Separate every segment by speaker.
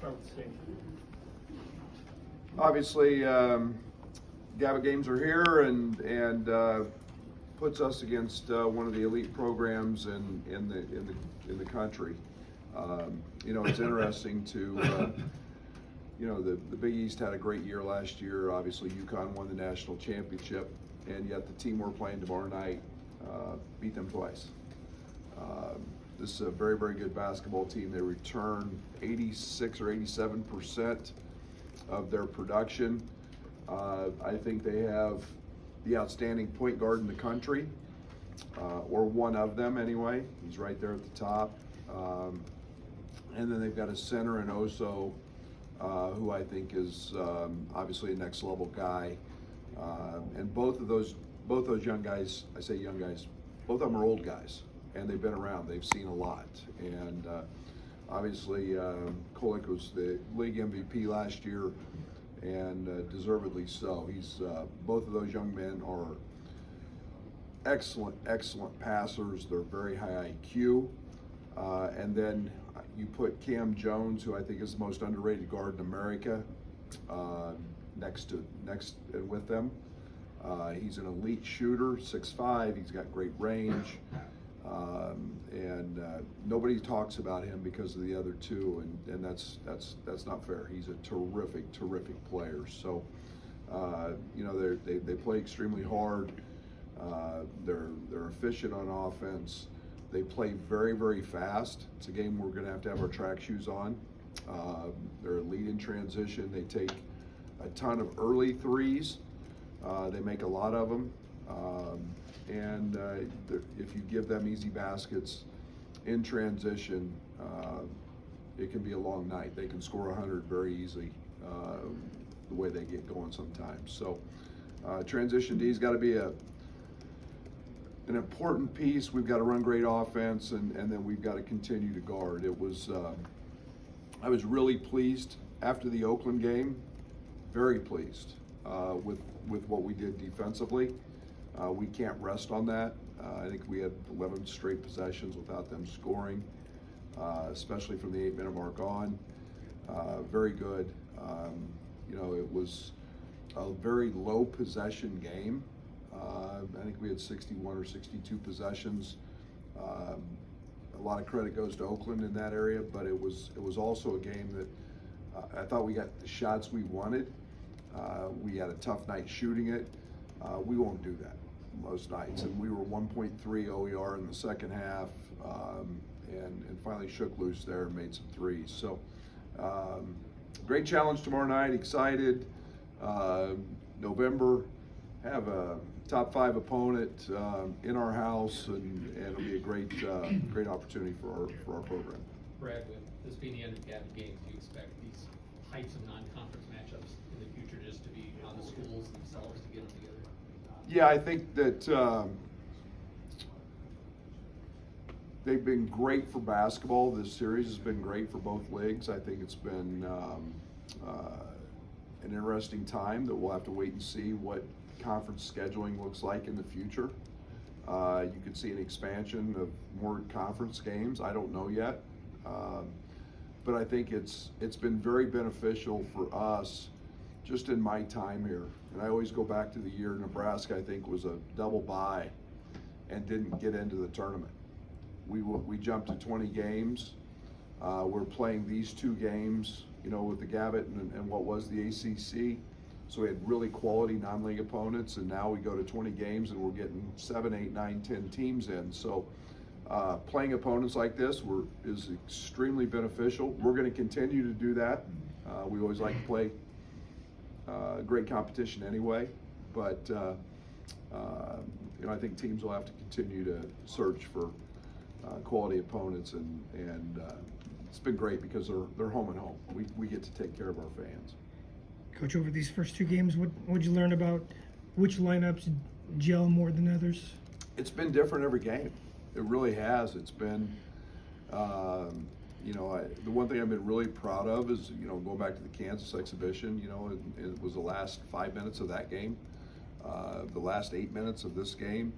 Speaker 1: start with Steve.
Speaker 2: Obviously, GABA games are here and puts us against one of the elite programs in the country. It's interesting to the Big East had a great year last year. Obviously, UConn won the national championship, and yet the team we're playing tomorrow night beat them twice. This is a very, very good basketball team. They return 86 or 87% of their production. I think they have the outstanding point guard in the country, or one of them anyway. He's right there at the top. And then they've got a center in Oso, who I think is obviously a next level guy. And both those young guys, I say young guys, both of them are old guys, and they've been around. They've seen a lot. And obviously, Kolek was the league MVP last year, and deservedly so. He's both of those young men are excellent passers. They're very high IQ. And then you put Cam Jones, who I think is the most underrated guard in America, next and with them. He's an elite shooter, 6'5". He's got great range, and nobody talks about him because of the other two, and that's not fair. He's a terrific player. So they play extremely hard. They're efficient on offense. They play very, very fast. It's a game we're going to have our track shoes on. They're elite in transition. They take a ton of early threes. They make a lot of them. And if you give them easy baskets in transition, it can be a long night. They can score 100 very easily, the way they get going sometimes. So transition D's got to be an important piece. We've got to run great offense, and then we've got to continue to guard. I was really pleased after the Oakland game, very pleased with what we did defensively. We can't rest on that. I think we had 11 straight possessions without them scoring, especially from the 8-minute mark on. Very good. It was a very low possession game. I think we had 61 or 62 possessions. A lot of credit goes to Oakland in that area, but it was also a game that I thought we got the shots we wanted. We had a tough night shooting it. We won't do that most nights, and we were 1.3 OER in the second half, and finally shook loose there and made some threes. So great challenge tomorrow night. Excited. November, have a top 5 opponent in our house, and it'll be a great opportunity for our program.
Speaker 3: Brad, with this being the end of GABA games, do you expect these types of non-conference matchups in the future just to be on the schools themselves to get them together?
Speaker 2: Yeah, I think that they've been great for basketball. This series has been great for both leagues. I think it's been an interesting time that we'll have to wait and see what conference scheduling looks like in the future. You could see an expansion of more conference games. I don't know yet, but I think it's been very beneficial for us just in my time here. And I always go back to the year Nebraska, I think, was a double bye and didn't get into the tournament. We jumped to 20 games. We're playing these 2 games, with the Gavitt and what was the ACC. So we had really quality non-league opponents, and now we go to 20 games and we're getting 7, 8, 9, 10 teams in. So playing opponents like this is extremely beneficial. We're going to continue to do that. We always like to play great competition anyway, but I think teams will have to continue to search for quality opponents, and it's been great because they're home and home. We get to take care of our fans.
Speaker 4: Coach, over these first 2 games, what'd you learn about which lineups gel more than others?
Speaker 2: It's been different every game. It really has. It's been, the one thing I've been really proud of is, going back to the Kansas exhibition, it was the last 5 minutes of that game, the last 8 minutes of this game.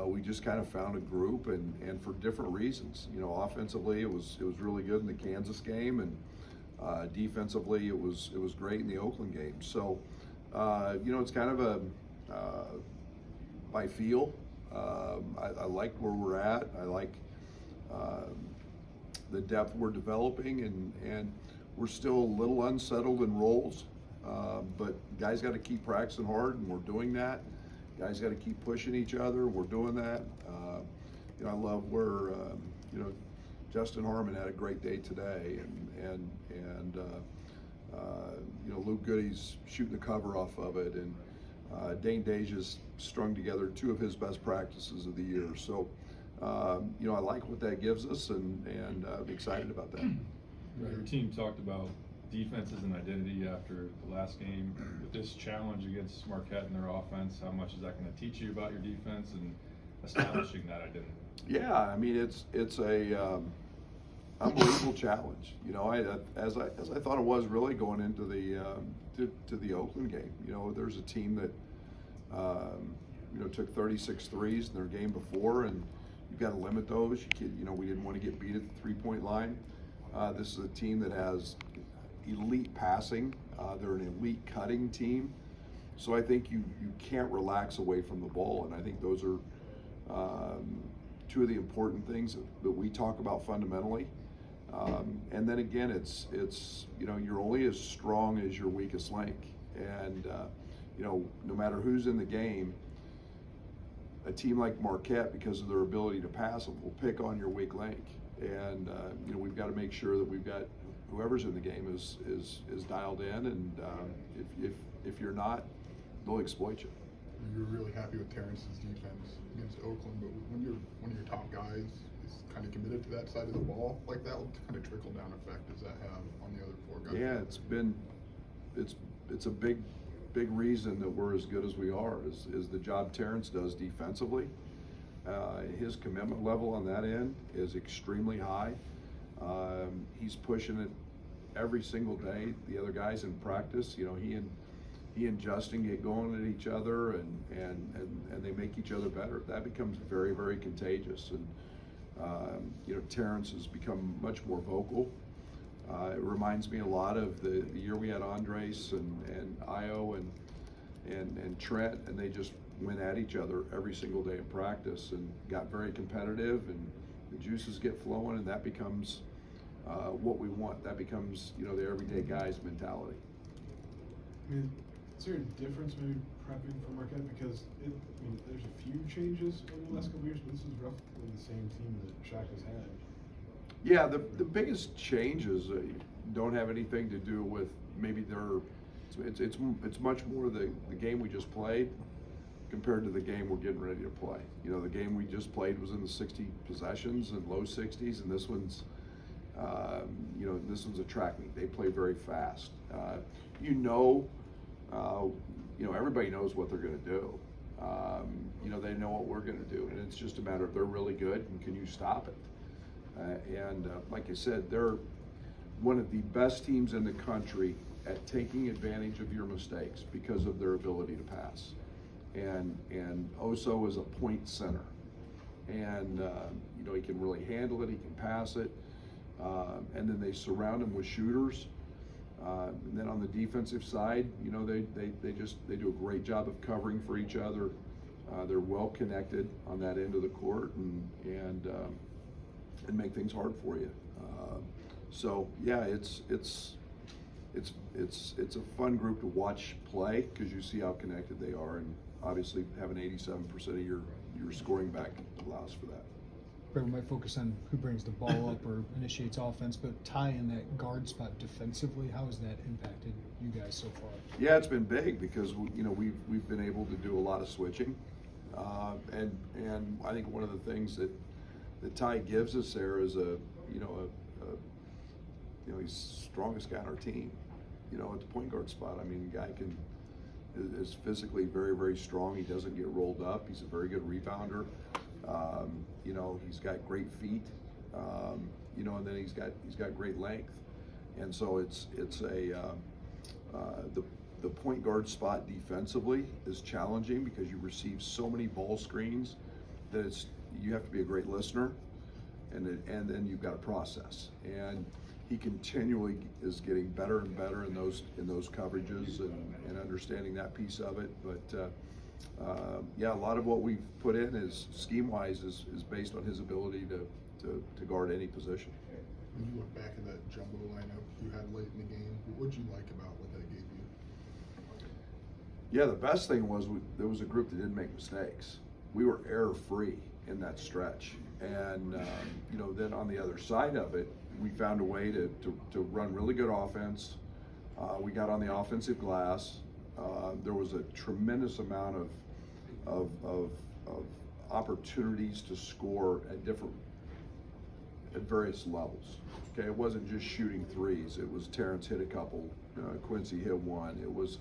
Speaker 2: We just kind of found a group, and for different reasons. Offensively, it was really good in the Kansas game, and Defensively, it was great in the Oakland game. So, it's kind of a by feel. I like where we're at. I like the depth we're developing, and we're still a little unsettled in roles. But guys got to keep practicing hard, and we're doing that. Guys got to keep pushing each other. We're doing that. I love where Justin Harmon had a great day today, and Luke Goody's shooting the cover off of it, and Dane Deja's strung together two of his best practices of the year. So, I like what that gives us, and I'm excited about that.
Speaker 1: Your team talked about defense as an identity after the last game. With this challenge against Marquette and their offense, how much is that going to teach you about your defense and establishing that identity?
Speaker 2: Yeah, I mean it's a unbelievable challenge. As I thought it was really going into the to the Oakland game. There's a team that took 36 threes in their game before, and you've got to limit those. We didn't want to get beat at the 3-point line. This is a team that has elite passing. They're an elite cutting team. So I think you can't relax away from the ball, and I think those are two of the important things that we talk about fundamentally. And then again, it's you're only as strong as your weakest link, and no matter who's in the game, a team like Marquette, because of their ability to pass, will pick on your weak link, and we've got to make sure that we've got whoever's in the game is dialed in, and if you're not, they'll exploit you.
Speaker 5: You were really happy with Terrence's defense against Oakland, but when one of your top guys is kind of committed to that side of the ball like that, what kind of trickle down effect does that have on the other four guys?
Speaker 2: Yeah, it's a big reason that we're as good as we are is the job Terrence does defensively. His commitment level on that end is extremely high. He's pushing it every single day. The other guys in practice, he and Justin get going at each other, and they make each other better. That becomes very, very contagious. And Terrence has become much more vocal. It reminds me a lot of the year we had Andres and Io and Trent, and they just went at each other every single day in practice and got very competitive, and the juices get flowing, and that becomes what we want. That becomes the everyday guys mentality.
Speaker 6: Is there a difference maybe prepping for Marquette? Because there's a few changes in the last couple years, but this is roughly the same team that Shaq has had.
Speaker 2: Yeah, the biggest changes don't have anything to do with maybe it's much more the game we just played compared to the game we're getting ready to play. The game we just played was in the 60 possessions and low 60s, and this one's this one's a track meet. They play very fast. Everybody knows what they're going to do. They know what we're going to do, and it's just a matter of they're really good, and can you stop it? Like I said, they're one of the best teams in the country at taking advantage of your mistakes because of their ability to pass. And Oso is a point center, and he can really handle it. He can pass it, and then they surround him with shooters. And then on the defensive side, they do a great job of covering for each other. They're well connected on that end of the court, and make things hard for you. So yeah, it's a fun group to watch play because you see how connected they are, and obviously having 87% of your scoring back allows for that.
Speaker 7: Brad, we might focus on who brings the ball up or initiates offense, but Ty in that guard spot defensively, how has that impacted you guys so far?
Speaker 2: Yeah, it's been big because we've been able to do a lot of switching, and I think one of the things that Ty gives us there is he's the strongest guy on our team. At the point guard spot, the guy is physically very, very strong. He doesn't get rolled up. He's a very good rebounder. He's got great feet. And then he's got great length. And so it's the point guard spot defensively is challenging because you receive so many ball screens that you have to be a great listener, and then you've got to process. And he continually is getting better and better in those coverages and understanding that piece of it. But yeah, a lot of what we've put in is scheme-wise is based on his ability to guard any position.
Speaker 5: When you look back at that jumbo lineup you had late in the game, what'd you like about what that gave you?
Speaker 2: Yeah, the best thing was there was a group that didn't make mistakes. We were error-free in that stretch. And, you know, then on the other side of it, we found a way to run really good offense. We got on the offensive glass. There was a tremendous amount of opportunities to score at various levels. Okay, it wasn't just shooting threes. It was Terrence hit a couple, Quincy hit one. It was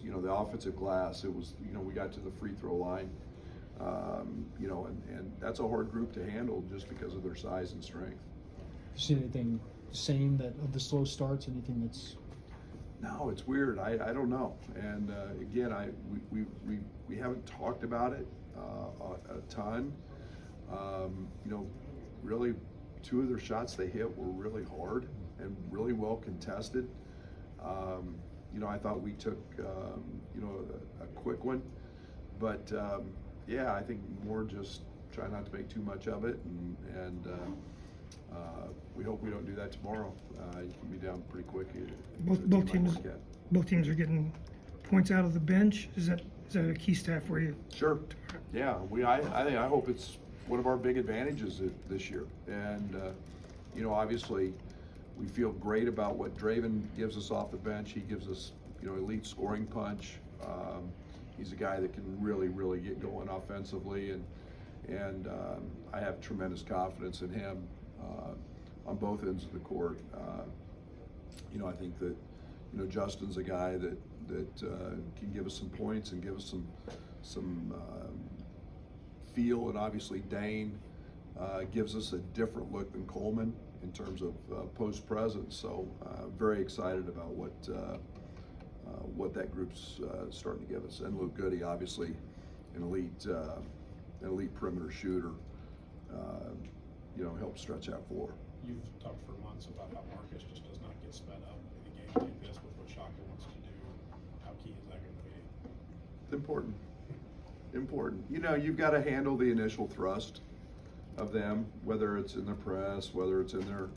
Speaker 2: you know, the offensive glass. It was, you know, we got to the free throw line. You know, and that's a hard group to handle just because of their size and strength.
Speaker 7: You see anything same that of the slow starts? Anything that's
Speaker 2: No, it's weird. I don't know. And again, we haven't talked about it a ton. You know, really, two of their shots they hit were really hard and really well contested. You know, I thought we took you know, a quick one, but yeah, I think more just try not to make too much of it, and we hope we don't do that tomorrow. You can be down pretty quick.
Speaker 4: Both teams are getting points out of the bench. Is that a key stat for you?
Speaker 2: Sure. Yeah, I hope it's one of our big advantages this year. And you know, obviously, we feel great about what Draven gives us off the bench. He gives us, you know, elite scoring punch. He's a guy that can really get going offensively, and I have tremendous confidence in him on both ends of the court. You know, I think that, you know, Justin's a guy that can give us some points and give us some feel, and obviously Dane gives us a different look than Coleman in terms of post presence. So very excited about what that group's starting to give us. And Luke Goody, obviously an elite perimeter shooter, you know, helps stretch out floor.
Speaker 6: You've talked for months about how Marcus just does not get sped up in a game like this with what Shaka wants to do. How key is that going to be?
Speaker 2: It's important. You know, you've got to handle the initial thrust of them, whether it's in the press, whether it's in their,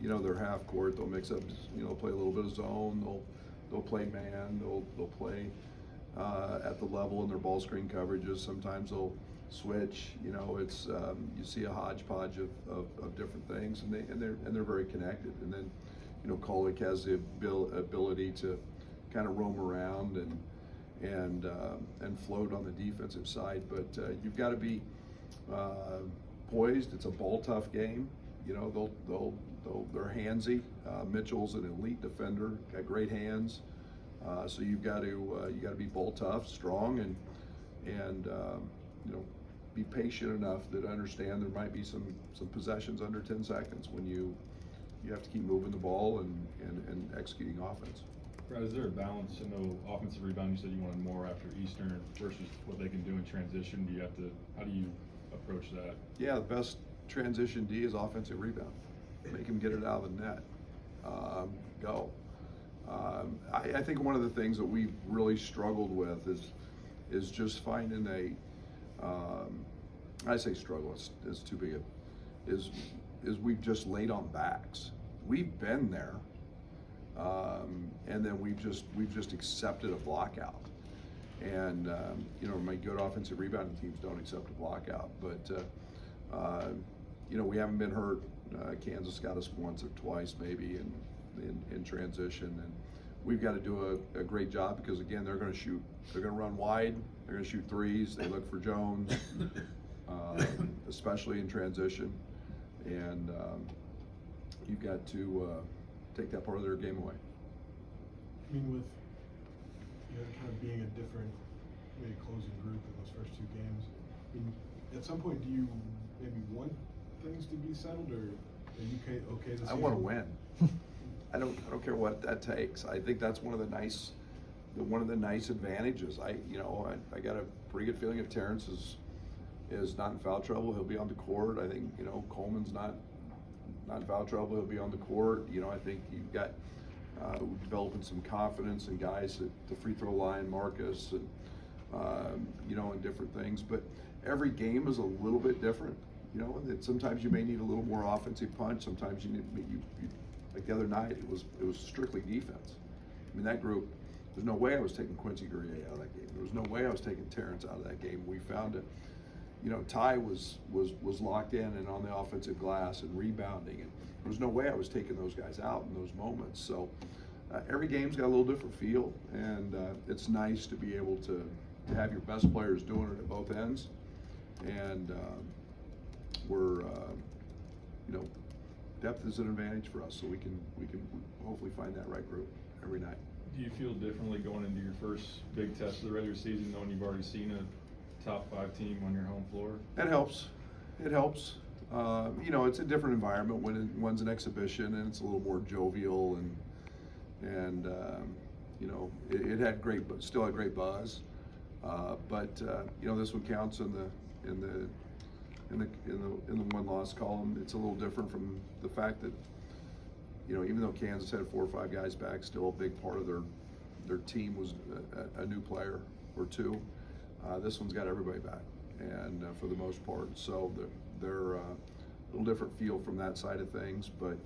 Speaker 2: you know, their half court. They'll mix up, you know, play a little bit of zone. They'll play man. They'll play at the level in their ball screen coverages. Sometimes they'll switch. You know, it's you see a hodgepodge of different things, and they're very connected. And then, you know, Kolick has the ability to kind of roam around and float on the defensive side. But you've got to be poised. It's a ball tough game. You know, they're handsy. Mitchell's an elite defender, got great hands. So you've got to be ball tough, strong, and you know, be patient enough to understand there might be some possessions under 10 seconds when you have to keep moving the ball and executing offense.
Speaker 1: Brad, is there a balance? I know offensive rebound, you said you wanted more after Eastern versus what they can do in transition. How do you approach that?
Speaker 2: Yeah, the best transition D is offensive rebound. Make him get it out of the net. Go. I think one of the things that we've really struggled with is just finding I say struggle, it's too big is we've just laid on backs. We've been there, and then we've just accepted a block out. And you know, my good offensive rebounding teams don't accept a block out, but you know, we haven't been hurt. Kansas got us once or twice maybe in transition, and we've got to do a great job, because again, they're going to run wide, they're going to shoot threes, they look for Jones, especially in transition, and you've got to take that part of their game away.
Speaker 6: I mean, with kind of being a different, maybe closing group in those first two games, I mean, at some point, do you maybe want things to be settled, or are you okay this
Speaker 2: I want to win. I don't care what that takes. I think that's one of the nice advantages. I got a pretty good feeling if Terrence is not in foul trouble, he'll be on the court. I think, you know, Coleman's not not in foul trouble, he'll be on the court. You know, I think you've got, developing some confidence in guys at the free throw line, Marcus, and, you know, and different things. But every game is a little bit different, you know, that sometimes you may need a little more offensive punch. Sometimes you need, like the other night, it was strictly defense. I mean, that group, there's no way I was taking Quincy Guerrier out of that game. There was no way I was taking Terrence out of that game. We found it. You know, Ty was locked in and on the offensive glass and rebounding, and there was no way I was taking those guys out in those moments. So every game's got a little different feel, and it's nice to be able to have your best players doing it at both ends. And we're, you know, depth is an advantage for us, so we can hopefully find that right group every night.
Speaker 1: Do you feel differently going into your first big test of the regular season, knowing you've already seen a top 5 team on your home floor?
Speaker 2: It helps. It helps. You know, it's a different environment when one's an exhibition, and it's a little more jovial, and you know, it had great, but still had great buzz. But you know, this one counts in the win-loss column. It's a little different from the fact that, you know, even though Kansas had 4 or 5 guys back, still a big part of their team was a new player or 2. This one's got everybody back, and for the most part, so they're a little different feel from that side of things. But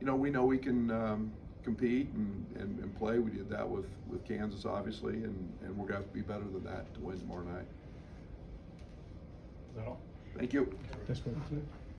Speaker 2: you know we can compete and play. We did that with Kansas, obviously, and we're going to have to be better than that to win tomorrow night.
Speaker 1: Is that all?
Speaker 2: Thank you.
Speaker 7: That's good.